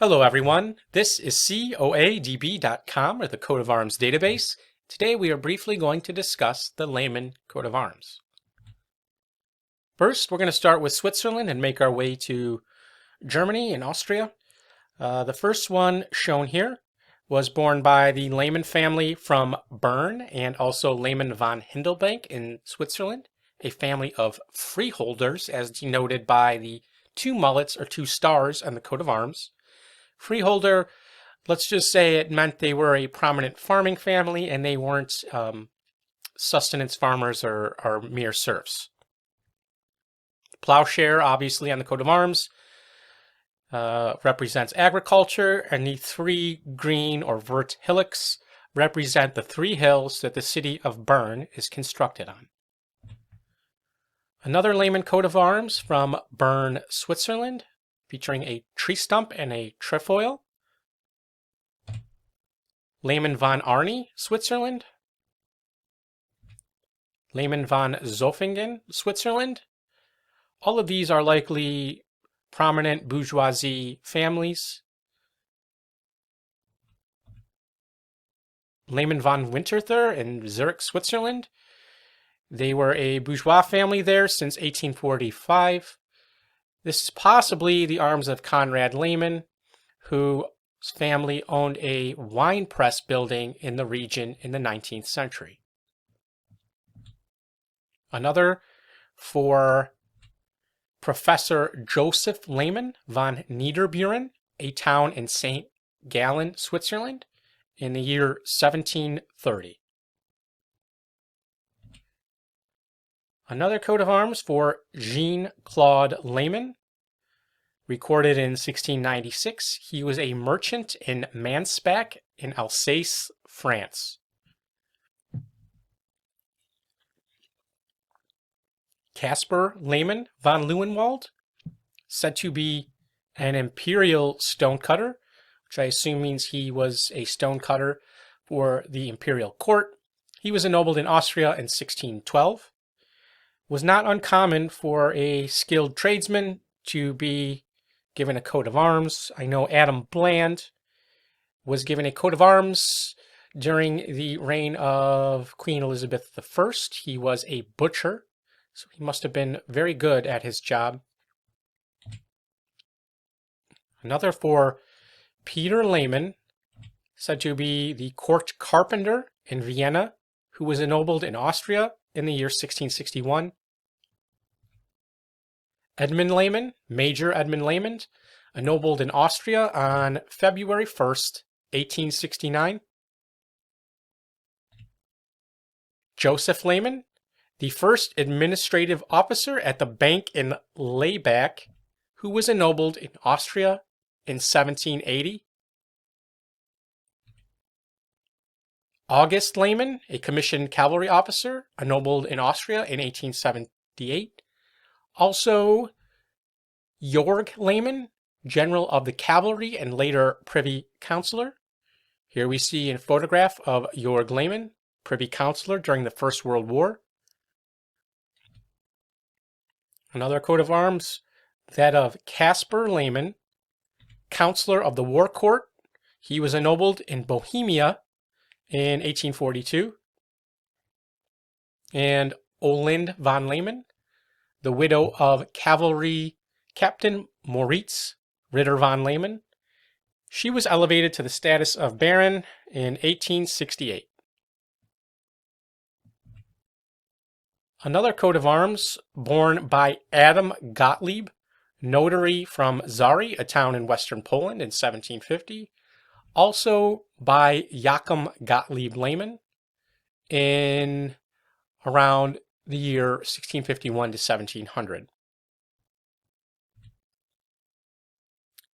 Hello everyone, this is coadb.com, or the Coat of Arms database. Today we are briefly going to discuss the Lehmann coat of arms. First, we're going to start with Switzerland and make our way to Germany and Austria. The first one shown here was borne by the Lehmann family from Bern and also Lehman von Hindelbank in Switzerland, a family of freeholders as denoted by the two mullets or two stars on the coat of arms. Freeholder, let's just say it meant they were a prominent farming family and they weren't sustenance farmers or mere serfs. Plowshare, obviously on the coat of arms, represents agriculture, and the three green or vert hillocks represent the three hills that the city of Bern is constructed on. Another Lehmann coat of arms from Bern, Switzerland, featuring a tree stump and a trefoil. Lehmann von Arni, Switzerland. Lehmann von Zofingen, Switzerland. All of these are likely prominent bourgeoisie families. Lehmann von Winterthür in Zürich, Switzerland. They were a bourgeois family there since 1845. This is possibly the arms of Conrad Lehmman, whose family owned a wine press building in the region in the 19th century. Another for Professor Joseph Lehmann von Niederburen, a town in St. Gallen, Switzerland, in the year 1730. Another coat of arms for Jean-Claude Lehmann, recorded in 1696. He was a merchant in Mansbach in Alsace, France. Kaspar Lehmann von Lewenwald, said to be an imperial stonecutter, which I assume means he was a stonecutter for the imperial court. He was ennobled in Austria in 1612. Was not uncommon for a skilled tradesman to be given a coat of arms. I know Adam Bland was given a coat of arms during the reign of Queen Elizabeth I. He was a butcher, so he must have been very good at his job. Another for Peter Lehmann, said to be the court carpenter in Vienna, who was ennobled in Austria in the year 1661. Edmund Lehmann, Major Edmund Lehmann, ennobled in Austria on February 1st, 1869. Joseph Lehmann, the first administrative officer at the bank in Laibach, who was ennobled in Austria in 1780. August Lehmann, a commissioned cavalry officer, ennobled in Austria in 1878. Also, Georg Lehmann, general of the cavalry and later privy councilor. Here we see a photograph of Georg Lehmann, privy councilor during the First World War. Another coat of arms, that of Kaspar Lehmann, councilor of the War Court. He was ennobled in Bohemia in 1842. And Olind von Lehmann, the widow of cavalry Captain Moritz Ritter von Lehmann. She was elevated to the status of baron in 1868. Another coat of arms borne by Adam Gottlieb, notary from Zary, a town in western Poland in 1750. Also by Joachim Gottlieb Lehmann in around the year 1651 to 1700.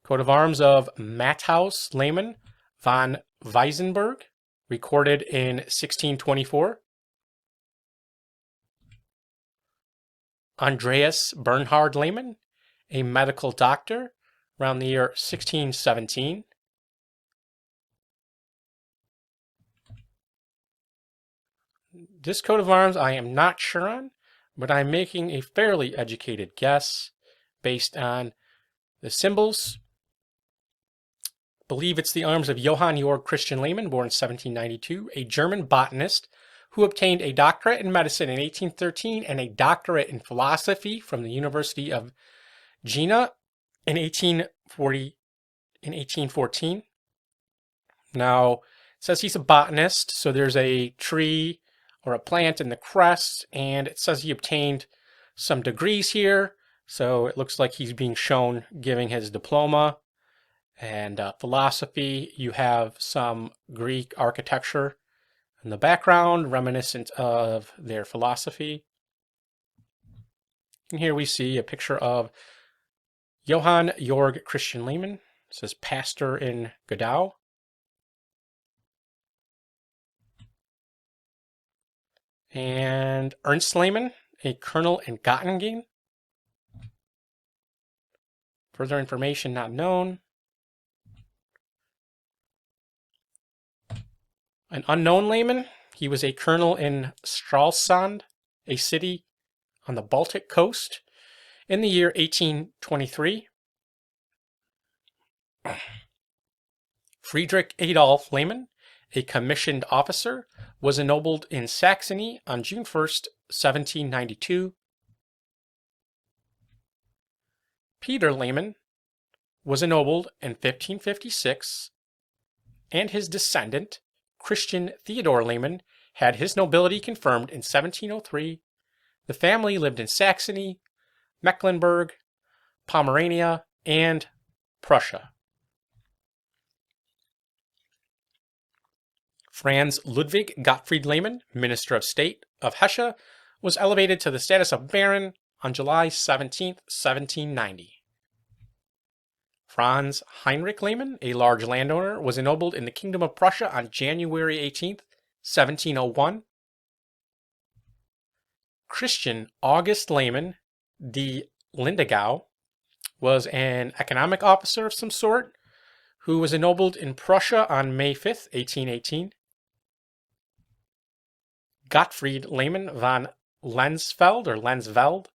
Coat of arms of Matthaus Lehmann von Weisenberg, recorded in 1624. Andreas Bernhard Lehmann, a medical doctor, around the year 1617. This coat of arms I am not sure on, but I'm making a fairly educated guess based on the symbols believe it's the arms of Johann Georg Christian Lehmann, born 1792, a German botanist who obtained a doctorate in medicine in 1813 and a doctorate in philosophy from the University of Jena in 1814. Now, it says he's a botanist, so there's a tree or a plant in the crest, and it says he obtained some degrees here. So it looks like he's being shown giving his diploma. And philosophy, you have some Greek architecture in the background, reminiscent of their philosophy. And here we see a picture of Johann Georg Christian Lehmann. It says pastor in Godau. And Ernst Lehmann, a colonel in Göttingen. Further information not known. An unknown Lehmann, he was a colonel in Stralsund, a city on the Baltic coast, in the year 1823. Friedrich Adolf Lehmann, a commissioned officer, was ennobled in Saxony on June 1st, 1792. Peter Lehmann was ennobled in 1556, and his descendant, Christian Theodor Lehmann, had his nobility confirmed in 1703. The family lived in Saxony, Mecklenburg, Pomerania, and Prussia. Franz Ludwig Gottfried Lehmann, Minister of State of Hesse, was elevated to the status of Baron on July 17, 1790. Franz Heinrich Lehmann, a large landowner, was ennobled in the Kingdom of Prussia on January 18, 1701. Christian August Lehmann, de Lindegau, was an economic officer of some sort who was ennobled in Prussia on May 5, 1818. Gottfried Lehmann von Lensfeld,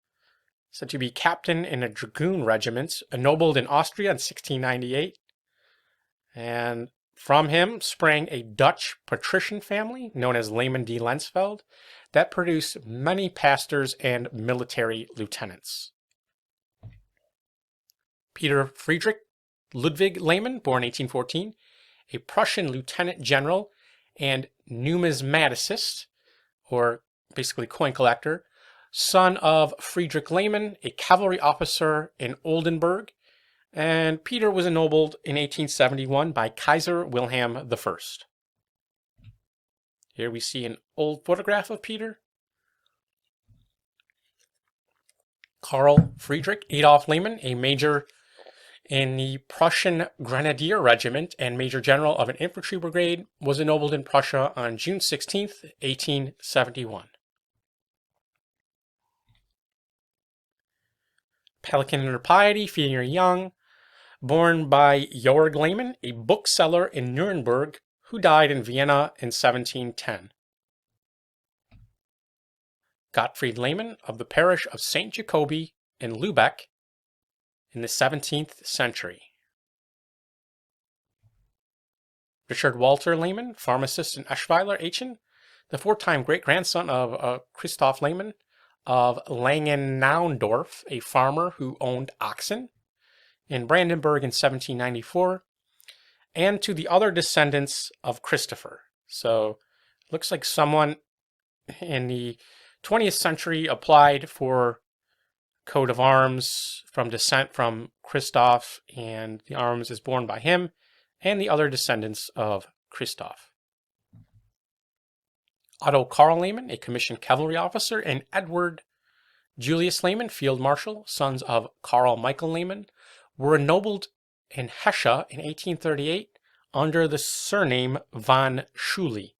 said to be captain in a dragoon regiment, ennobled in Austria in 1698. And from him sprang a Dutch patrician family known as Lehmann de Lensfeld that produced many pastors and military lieutenants. Peter Friedrich Ludwig Lehmann, born 1814, a Prussian lieutenant general and numismaticist, or basically coin collector, son of Friedrich Lehmann, a cavalry officer in Oldenburg, and Peter was ennobled in 1871 by Kaiser Wilhelm I. Here we see an old photograph of Peter. Karl Friedrich Adolf Lehmann, a major in the Prussian Grenadier Regiment and Major General of an infantry brigade, was ennobled in Prussia on June 16, 1871. Pelican under piety, feeding her young, born by Georg Lehmann, a bookseller in Nuremberg, who died in Vienna in 1710. Gottfried Lehmann of the parish of St. Jacobi in Lübeck in the 17th century. Richard Walter Lehmann, pharmacist in Eschweiler, Aachen, the four-time great-grandson of Christoph Lehmann of Langennaundorf, a farmer who owned oxen in Brandenburg in 1794, and to the other descendants of Christopher. So it looks like someone in the 20th century applied for coat of arms from descent from Christoph, and the arms is borne by him and the other descendants of Christoph. Otto Karl Lehmann, a commissioned cavalry officer, and Edward Julius Lehmann, field marshal, sons of Karl Michael Lehmann, were ennobled in Hesse in 1838 under the surname von Schuli.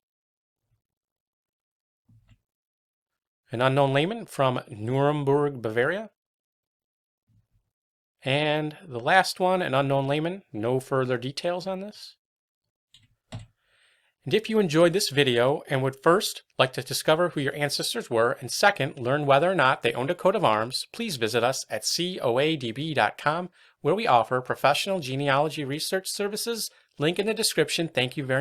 An unknown Lehmann from Nuremberg, Bavaria. And the last one, an unknown Lehmann, no further details on this. And if you enjoyed this video and would first like to discover who your ancestors were, and second, learn whether or not they owned a coat of arms, please visit us at coadb.com, where we offer professional genealogy research services. Link in the description. Thank you very much.